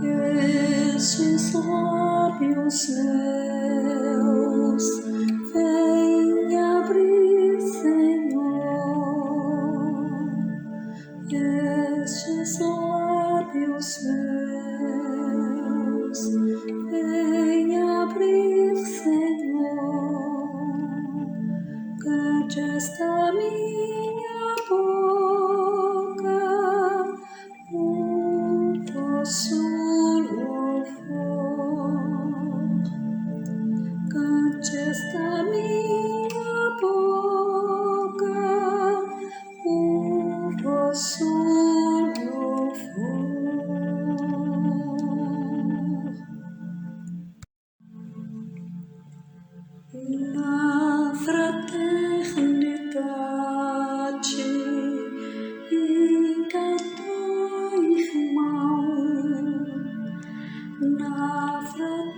Estes lábios meus vem abrir, Senhor. Estes lábios meus vem abrir, Senhor. Cante esta minha boca o vosso louvor. Cante esta minha boca o vosso louvor. Na fraternidade, cada irmão, na fraternidade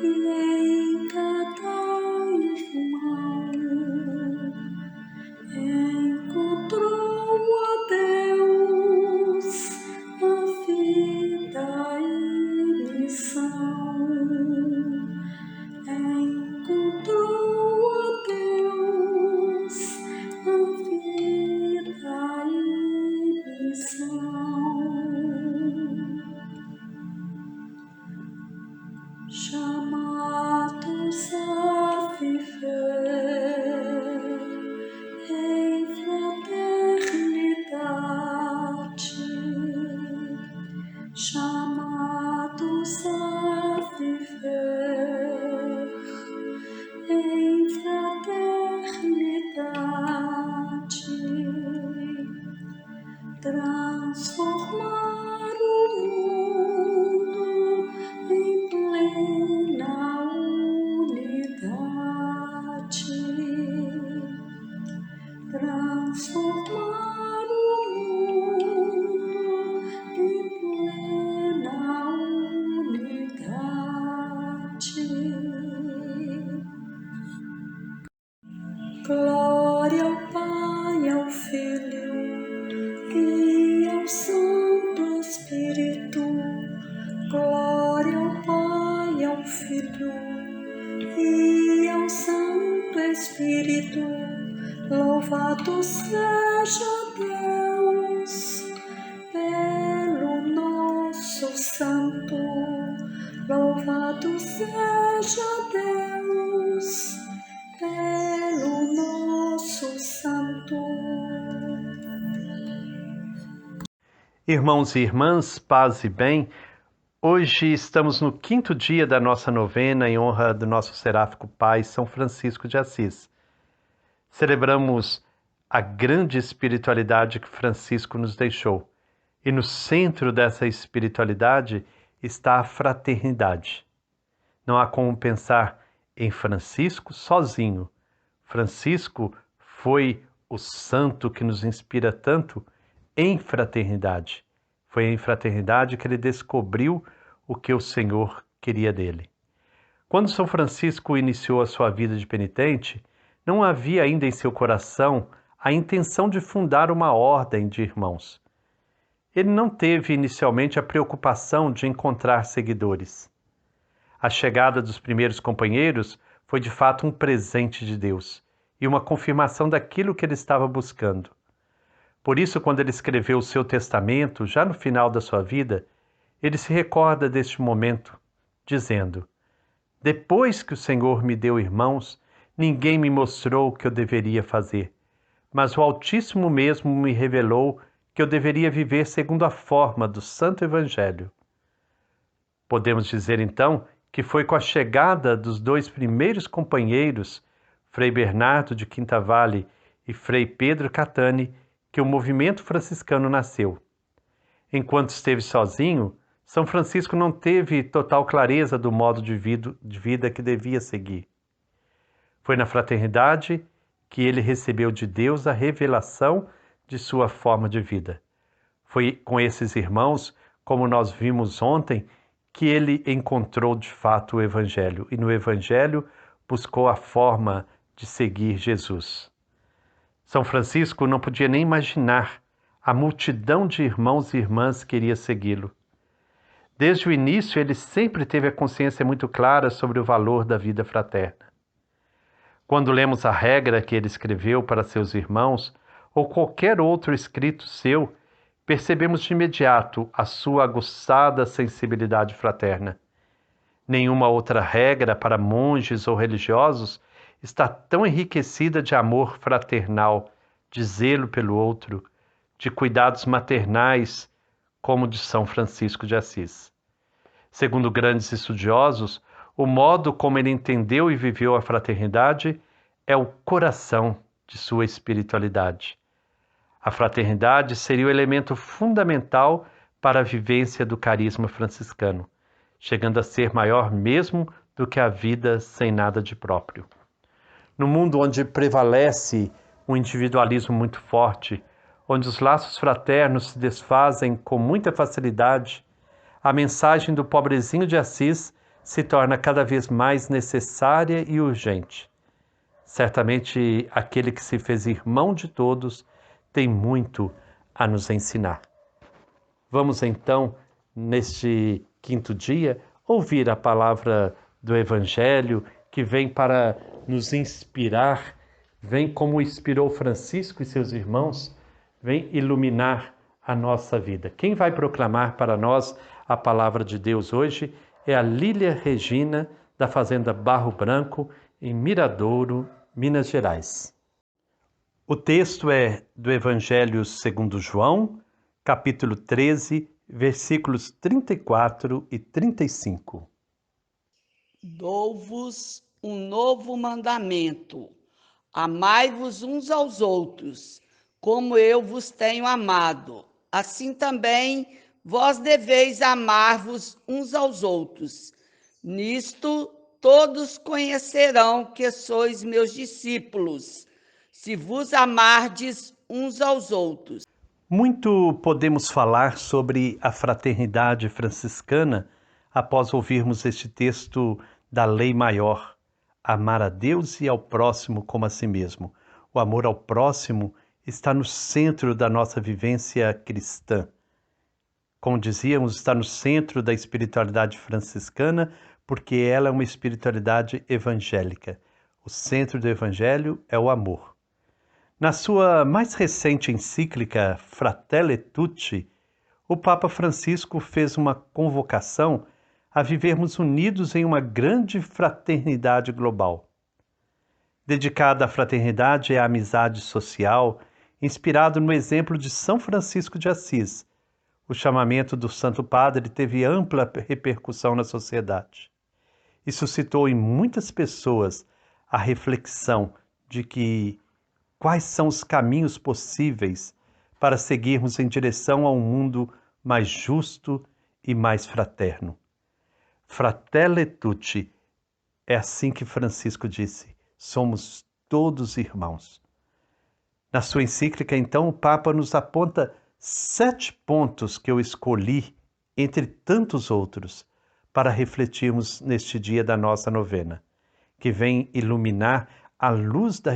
e em cada irmão, encontrou a Deus a vida e missão. Encontrou a Deus a vida e missão. Chamados a viver em fraternidade, chamados a viver em fraternidade, transformar o mundo em plena unidade, transformar o mundo em plena unidade. Glória ao Pai, ao Filho e ao Santo Espírito. Glória ao Pai, ao Filho e ao Santo Espírito. Louvado seja Deus pelo nosso Santo. Louvado seja Deus pelo nosso Santo. Irmãos e irmãs, paz e bem, hoje estamos no 5º dia da nossa novena em honra do nosso seráfico Pai, São Francisco de Assis. Celebramos a grande espiritualidade que Francisco nos deixou. E no centro dessa espiritualidade está a fraternidade. Não há como pensar em Francisco sozinho. Francisco foi o santo que nos inspira tanto em fraternidade. Foi em fraternidade que ele descobriu o que o Senhor queria dele. Quando São Francisco iniciou a sua vida de penitente, não havia ainda em seu coração a intenção de fundar uma ordem de irmãos. Ele não teve inicialmente a preocupação de encontrar seguidores. A chegada dos primeiros companheiros foi de fato um presente de Deus e uma confirmação daquilo que ele estava buscando. Por isso, quando ele escreveu o seu testamento, já no final da sua vida, ele se recorda deste momento, dizendo: depois que o Senhor me deu irmãos, ninguém me mostrou o que eu deveria fazer, mas o Altíssimo mesmo me revelou que eu deveria viver segundo a forma do Santo Evangelho. Podemos dizer, então, que foi com a chegada dos dois primeiros companheiros, Frei Bernardo de Quintavalle e Frei Pedro Catani, que o movimento franciscano nasceu. Enquanto esteve sozinho, São Francisco não teve total clareza do modo de vida que devia seguir. Foi na fraternidade que ele recebeu de Deus a revelação de sua forma de vida. Foi com esses irmãos, como nós vimos ontem, que ele encontrou de fato o Evangelho e no Evangelho buscou a forma de seguir Jesus. São Francisco não podia nem imaginar a multidão de irmãos e irmãs que iria segui-lo. Desde o início, ele sempre teve a consciência muito clara sobre o valor da vida fraterna. Quando lemos a regra que ele escreveu para seus irmãos, ou qualquer outro escrito seu, percebemos de imediato a sua aguçada sensibilidade fraterna. Nenhuma outra regra para monges ou religiosos está tão enriquecida de amor fraternal, de zelo pelo outro, de cuidados maternais, como de São Francisco de Assis. Segundo grandes estudiosos, o modo como ele entendeu e viveu a fraternidade é o coração de sua espiritualidade. A fraternidade seria o elemento fundamental para a vivência do carisma franciscano, chegando a ser maior mesmo do que a vida sem nada de próprio. No mundo onde prevalece um individualismo muito forte, onde os laços fraternos se desfazem com muita facilidade, a mensagem do pobrezinho de Assis se torna cada vez mais necessária e urgente. Certamente aquele que se fez irmão de todos tem muito a nos ensinar. Vamos então, neste quinto dia, ouvir a palavra do Evangelho que vem para nos inspirar, vem como inspirou Francisco e seus irmãos, vem iluminar a nossa vida. Quem vai proclamar para nós a palavra de Deus hoje é a Lília Regina, da Fazenda Barro Branco, em Miradouro, Minas Gerais. O texto é do Evangelho segundo João, capítulo 13, versículos 34 e 35. Dou-vos um novo mandamento: amai-vos uns aos outros, como eu vos tenho amado. Assim também vós deveis amar-vos uns aos outros. Nisto todos conhecerão que sois meus discípulos, se vos amardes uns aos outros. Muito podemos falar sobre a fraternidade franciscana após ouvirmos este texto da lei maior, amar a Deus e ao próximo como a si mesmo. O amor ao próximo está no centro da nossa vivência cristã. Como dizíamos, está no centro da espiritualidade franciscana, porque ela é uma espiritualidade evangélica. O centro do Evangelho é o amor. Na sua mais recente encíclica Fratelli Tutti, o Papa Francisco fez uma convocação a vivermos unidos em uma grande fraternidade global. Dedicada à fraternidade e à amizade social, inspirado no exemplo de São Francisco de Assis, o chamamento do Santo Padre teve ampla repercussão na sociedade e suscitou em muitas pessoas a reflexão de que quais são os caminhos possíveis para seguirmos em direção a um mundo mais justo e mais fraterno. Fratelli tutti, é assim que Francisco disse, somos todos irmãos. Na sua encíclica, então, o Papa nos aponta 7 pontos que eu escolhi, entre tantos outros, para refletirmos neste dia da nossa novena, que vem iluminar à luz da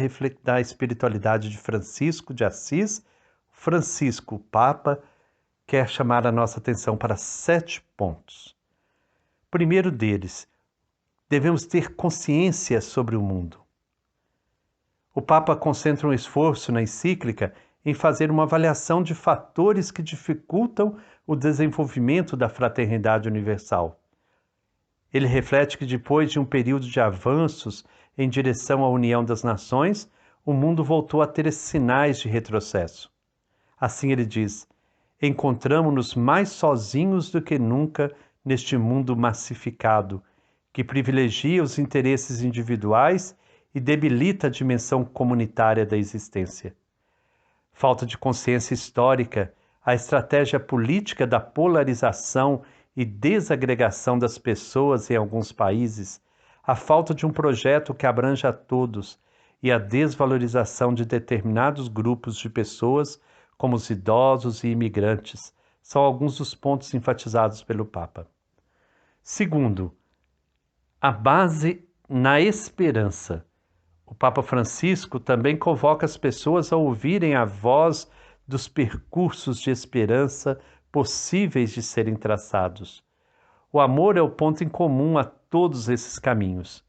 espiritualidade de Francisco de Assis. Francisco, o Papa, quer chamar a nossa atenção para 7 pontos. Primeiro deles, devemos ter consciência sobre o mundo. O Papa concentra um esforço na encíclica em fazer uma avaliação de fatores que dificultam o desenvolvimento da fraternidade universal. Ele reflete que depois de um período de avanços em direção à união das nações, o mundo voltou a ter sinais de retrocesso. Assim ele diz, encontramo-nos mais sozinhos do que nunca neste mundo massificado, que privilegia os interesses individuais e debilita a dimensão comunitária da existência. Falta de consciência histórica, a estratégia política da polarização e desagregação das pessoas em alguns países, a falta de um projeto que abranja a todos e a desvalorização de determinados grupos de pessoas, como os idosos e imigrantes, são alguns dos pontos enfatizados pelo Papa. Segundo, a base na esperança. O Papa Francisco também convoca as pessoas a ouvirem a voz dos percursos de esperança possíveis de serem traçados. O amor é o ponto em comum a todos esses caminhos.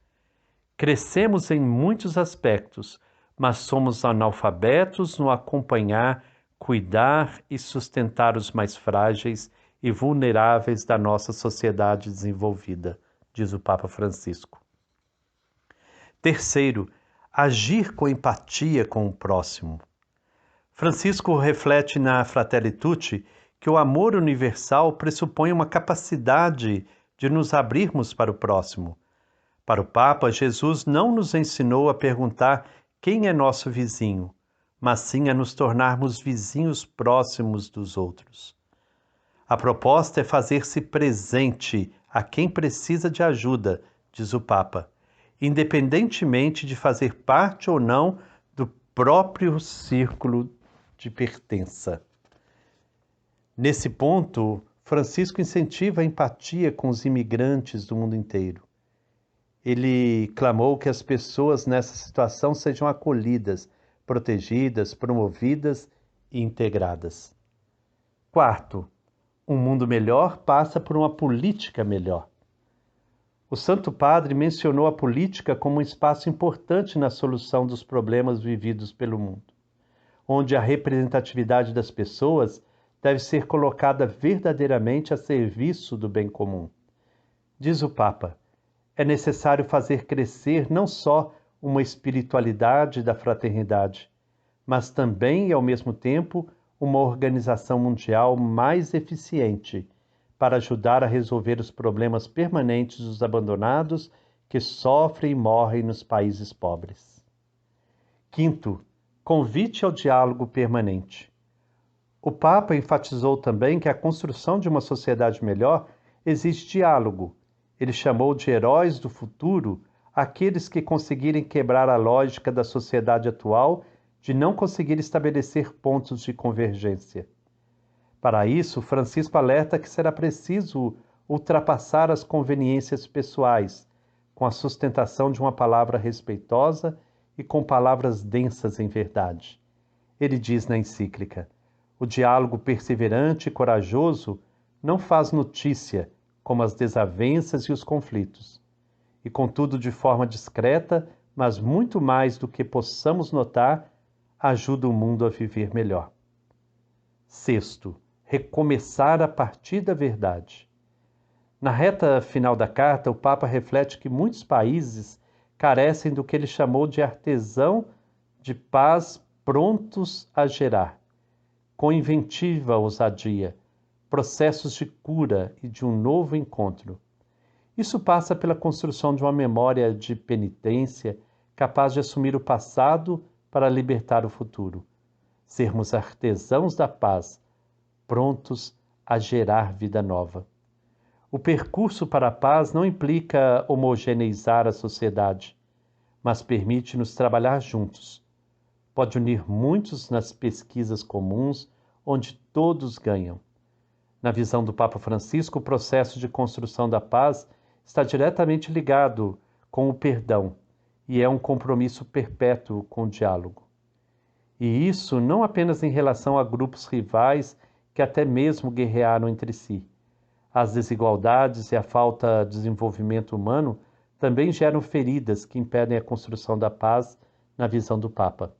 Crescemos em muitos aspectos, mas somos analfabetos no acompanhar, cuidar e sustentar os mais frágeis e vulneráveis da nossa sociedade desenvolvida, diz o Papa Francisco. Terceiro, agir com empatia com o próximo. Francisco reflete na Fratelli Tutti que o amor universal pressupõe uma capacidade de nos abrirmos para o próximo. Para o Papa, Jesus não nos ensinou a perguntar quem é nosso vizinho, mas sim a nos tornarmos vizinhos próximos dos outros. A proposta é fazer-se presente a quem precisa de ajuda, diz o Papa, independentemente de fazer parte ou não do próprio círculo de pertença. Nesse ponto, Francisco incentiva a empatia com os imigrantes do mundo inteiro. Ele clamou que as pessoas nessa situação sejam acolhidas, protegidas, promovidas e integradas. Quarto, um mundo melhor passa por uma política melhor. O Santo Padre mencionou a política como um espaço importante na solução dos problemas vividos pelo mundo, onde a representatividade das pessoas deve ser colocada verdadeiramente a serviço do bem comum. Diz o Papa, é necessário fazer crescer não só uma espiritualidade da fraternidade, mas também e ao mesmo tempo uma organização mundial mais eficiente para ajudar a resolver os problemas permanentes dos abandonados que sofrem e morrem nos países pobres. Quinto, convite ao diálogo permanente. O Papa enfatizou também que a construção de uma sociedade melhor exige diálogo. Ele chamou de heróis do futuro aqueles que conseguirem quebrar a lógica da sociedade atual de não conseguir estabelecer pontos de convergência. Para isso, Francisco alerta que será preciso ultrapassar as conveniências pessoais, com a sustentação de uma palavra respeitosa e com palavras densas em verdade. Ele diz na encíclica, o diálogo perseverante e corajoso não faz notícia, como as desavenças e os conflitos, e contudo de forma discreta, mas muito mais do que possamos notar, ajuda o mundo a viver melhor. Sexto, recomeçar a partir da verdade. Na reta final da carta, o Papa reflete que muitos países carecem do que ele chamou de artesão de paz prontos a gerar, com inventiva ousadia, processos de cura e de um novo encontro. Isso passa pela construção de uma memória de penitência capaz de assumir o passado para libertar o futuro. Sermos artesãos da paz, prontos a gerar vida nova. O percurso para a paz não implica homogeneizar a sociedade, mas permite-nos trabalhar juntos. Pode unir muitos nas pesquisas comuns, onde todos ganham. Na visão do Papa Francisco, o processo de construção da paz está diretamente ligado com o perdão e é um compromisso perpétuo com o diálogo. E isso não apenas em relação a grupos rivais que até mesmo guerrearam entre si. As desigualdades e a falta de desenvolvimento humano também geram feridas que impedem a construção da paz na visão do Papa.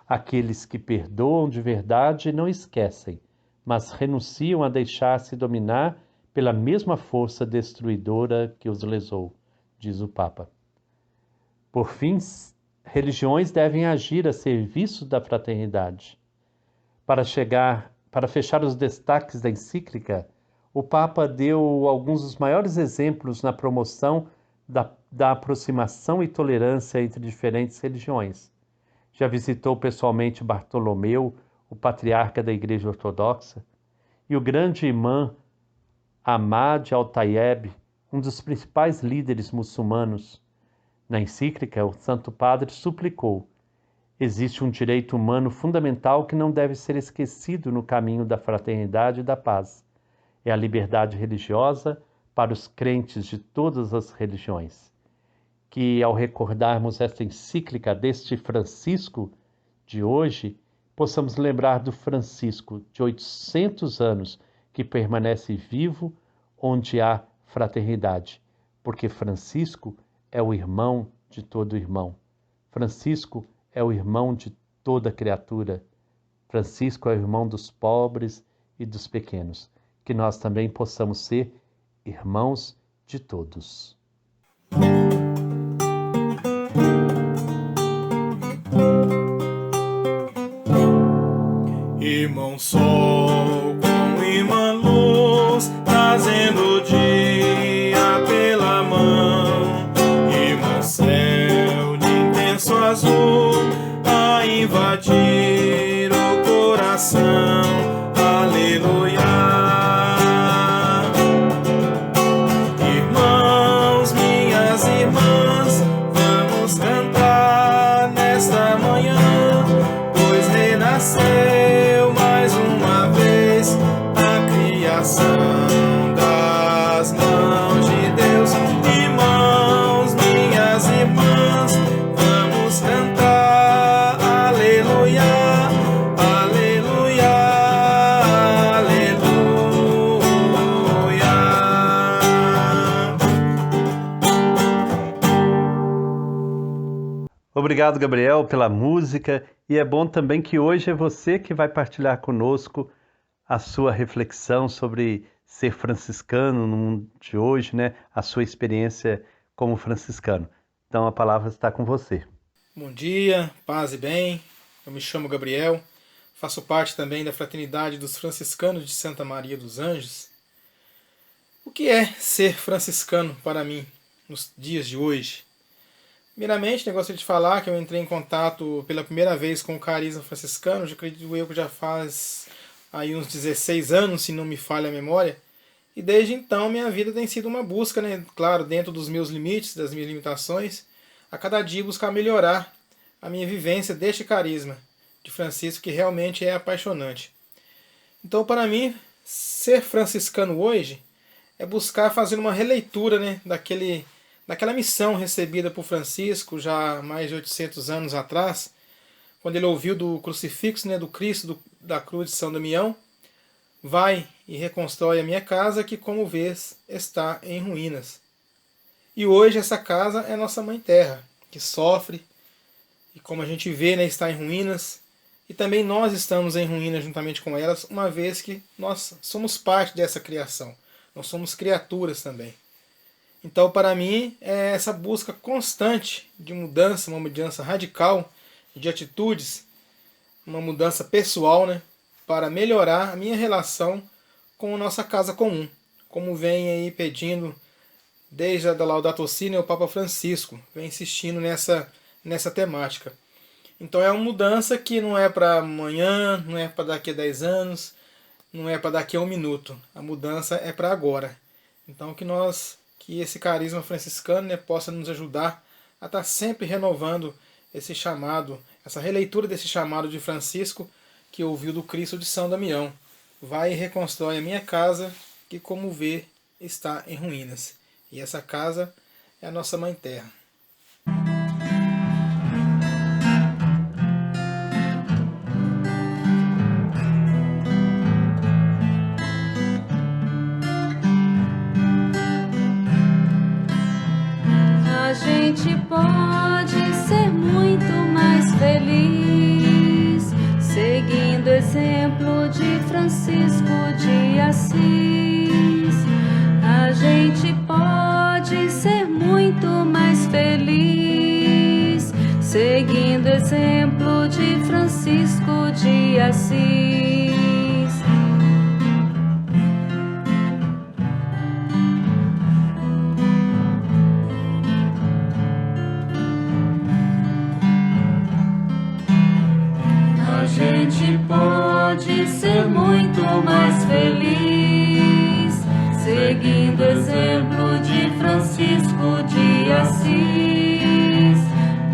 Aqueles que perdoam de verdade não esquecem, mas renunciam a deixar-se dominar pela mesma força destruidora que os lesou, diz o Papa. Por fim, religiões devem agir a serviço da fraternidade. Para fechar os destaques da encíclica, o Papa deu alguns dos maiores exemplos na promoção da aproximação e tolerância entre diferentes religiões. Já visitou pessoalmente Bartolomeu, o patriarca da Igreja Ortodoxa, e o grande imã Ahmad al-Tayeb, um dos principais líderes muçulmanos. Na encíclica, o Santo Padre suplicou: existe um direito humano fundamental que não deve ser esquecido no caminho da fraternidade e da paz. É a liberdade religiosa para os crentes de todas as religiões. que ao recordarmos esta encíclica deste Francisco de hoje, possamos lembrar do Francisco de 800 anos que permanece vivo onde há fraternidade, porque Francisco é o irmão de todo irmão. Francisco é o irmão de toda criatura. Francisco é o irmão dos pobres e dos pequenos. Que nós também possamos ser irmãos de todos. Irmão sol com irmã luz, trazendo o dia pela mão. Irmão céu de intenso azul, a invadir o coração. Aleluia. Irmãos, minhas irmãs, vamos cantar nesta manhã, pois renasceu mais uma vez a criação das mãos de Deus. Irmãos, minhas irmãs, vamos cantar aleluia, aleluia, aleluia. Obrigado, Gabriel, pela música, e é bom também que hoje é você que vai partilhar conosco a sua reflexão sobre ser franciscano no mundo de hoje, né? A sua experiência como franciscano. Então a palavra está com você. Bom dia, paz e bem. Eu me chamo Gabriel, faço parte também da Fraternidade dos Franciscanos de Santa Maria dos Anjos. O que é ser franciscano para mim nos dias de hoje? Primeiramente, eu gostaria de falar que eu entrei em contato pela primeira vez com o carisma franciscano, já acredito eu que já faz aí uns 16 anos, se não me falha a memória, e desde então minha vida tem sido uma busca, né, claro, dentro dos meus limites, das minhas limitações, a cada dia buscar melhorar a minha vivência deste carisma de Francisco, que realmente é apaixonante. Então, para mim, ser franciscano hoje é buscar fazer uma releitura, né, daquela missão recebida por Francisco já há mais de 800 anos atrás, quando ele ouviu do crucifixo, né, do Cristo da cruz de São Damião: vai e reconstrói a minha casa, que como vês está em ruínas. E hoje essa casa é nossa Mãe Terra, que sofre, e como a gente vê, né, está em ruínas, e também nós estamos em ruínas juntamente com elas, uma vez que nós somos parte dessa criação, nós somos criaturas também. Então, para mim, é essa busca constante de mudança, uma mudança radical de atitudes, uma mudança pessoal, né, para melhorar a minha relação com a nossa casa comum, como vem aí pedindo desde a Laudato Si, né, o Papa Francisco, vem insistindo nessa temática. Então é uma mudança que não é para amanhã, não é para daqui a 10 anos, não é para daqui a 1 minuto. A mudança é para agora. Então que esse carisma franciscano, né, possa nos ajudar a estar sempre renovando esse chamado, essa releitura desse chamado de Francisco que ouviu do Cristo de São Damião: vai e reconstrói a minha casa, que como vê está em ruínas. E essa casa é a nossa Mãe Terra. A gente pode ser muito mais feliz seguindo o exemplo de Francisco de Assis. A gente pode ser muito mais feliz seguindo o exemplo de Francisco de Assis. A gente pode ser muito mais feliz seguindo o exemplo de Francisco de Assis.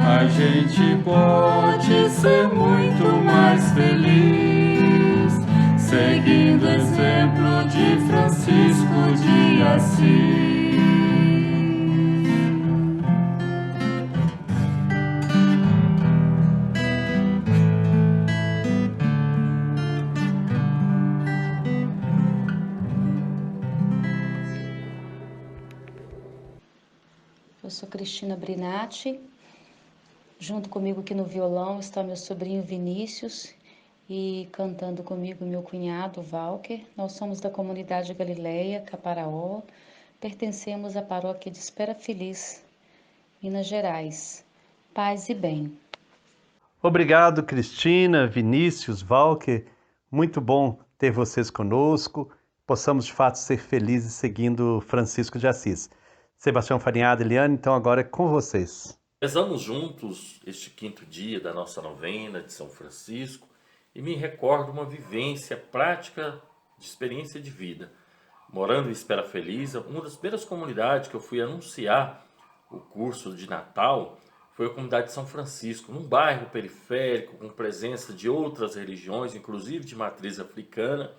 A gente pode ser muito mais feliz seguindo o exemplo de Francisco de Assis. Eu sou Cristina Brinatti. Junto comigo aqui no violão está meu sobrinho Vinícius e cantando comigo meu cunhado Walker. Nós somos da comunidade Galileia, Caparaó. Pertencemos à paróquia de Espera Feliz, Minas Gerais. Paz e bem. Obrigado, Cristina, Vinícius, Walker. Muito bom ter vocês conosco. Possamos, de fato, ser felizes seguindo Francisco de Assis. Sebastião Farinhada, Eliane, então agora é com vocês. Rezamos juntos este 5º dia da nossa novena de São Francisco e me recordo uma vivência prática de experiência de vida. Morando em Espera Feliz, uma das primeiras comunidades que eu fui anunciar o curso de Natal foi a comunidade de São Francisco, num bairro periférico, com presença de outras religiões, inclusive de matriz africana,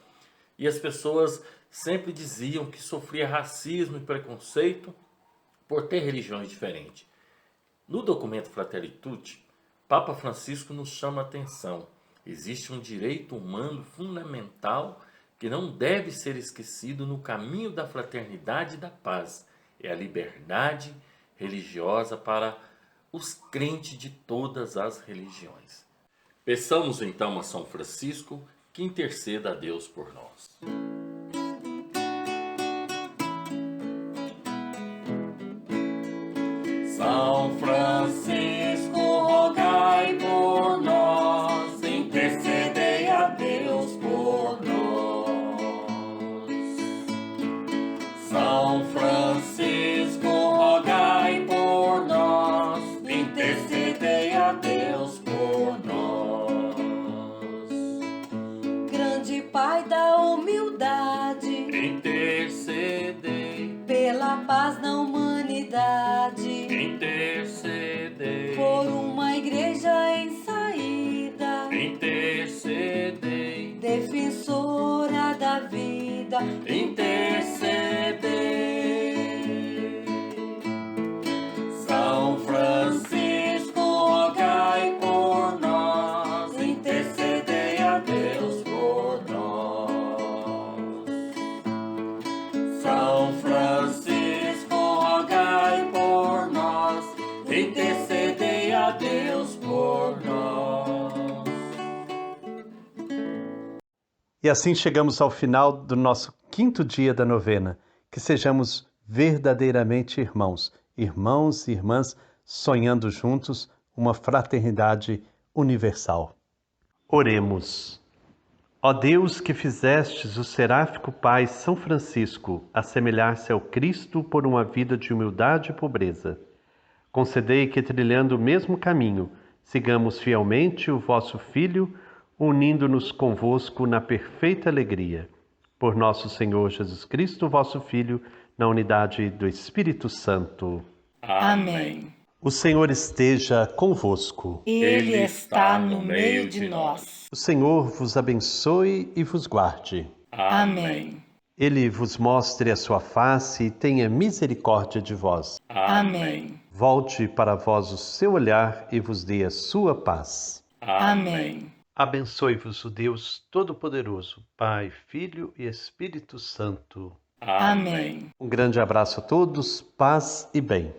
e as pessoas sempre diziam que sofria racismo e preconceito por ter religiões diferentes. No documento Fratelli Tutti, Papa Francisco nos chama a atenção. Existe um direito humano fundamental que não deve ser esquecido no caminho da fraternidade e da paz. É a liberdade religiosa para os crentes de todas as religiões. Peçamos então a São Francisco que interceda a Deus por nós. São Francisco, rogai por nós, intercedei a Deus por nós. São Francisco, rogai por nós, intercedei a Deus por nós. Grande Pai da humildade, Intercedei, pela paz na humanidade, intercedei, por uma igreja em saída, intercedei, defensora da vida, intercedei. São Francisco, rogai por nós, intercedei a Deus por nós. São Francisco, rogai por nós, intercedei a Deus por nós. E assim chegamos ao final do nosso 5º dia da novena. Que sejamos verdadeiramente irmãos, irmãos e irmãs, sonhando juntos uma fraternidade universal. Oremos. Ó Deus, que fizestes o seráfico Pai São Francisco assemelhar-se ao Cristo por uma vida de humildade e pobreza, concedei que, trilhando o mesmo caminho, sigamos fielmente o vosso Filho, unindo-nos convosco na perfeita alegria. Por nosso Senhor Jesus Cristo, vosso Filho, na unidade do Espírito Santo. Amém. O Senhor esteja convosco. Ele está no meio de nós. O Senhor vos abençoe e vos guarde. Amém. Ele vos mostre a sua face e tenha misericórdia de vós. Amém. Volte para vós o seu olhar e vos dê a sua paz. Amém. Abençoe-vos o Deus Todo-Poderoso, Pai, Filho e Espírito Santo. Amém. Um grande abraço a todos, paz e bem.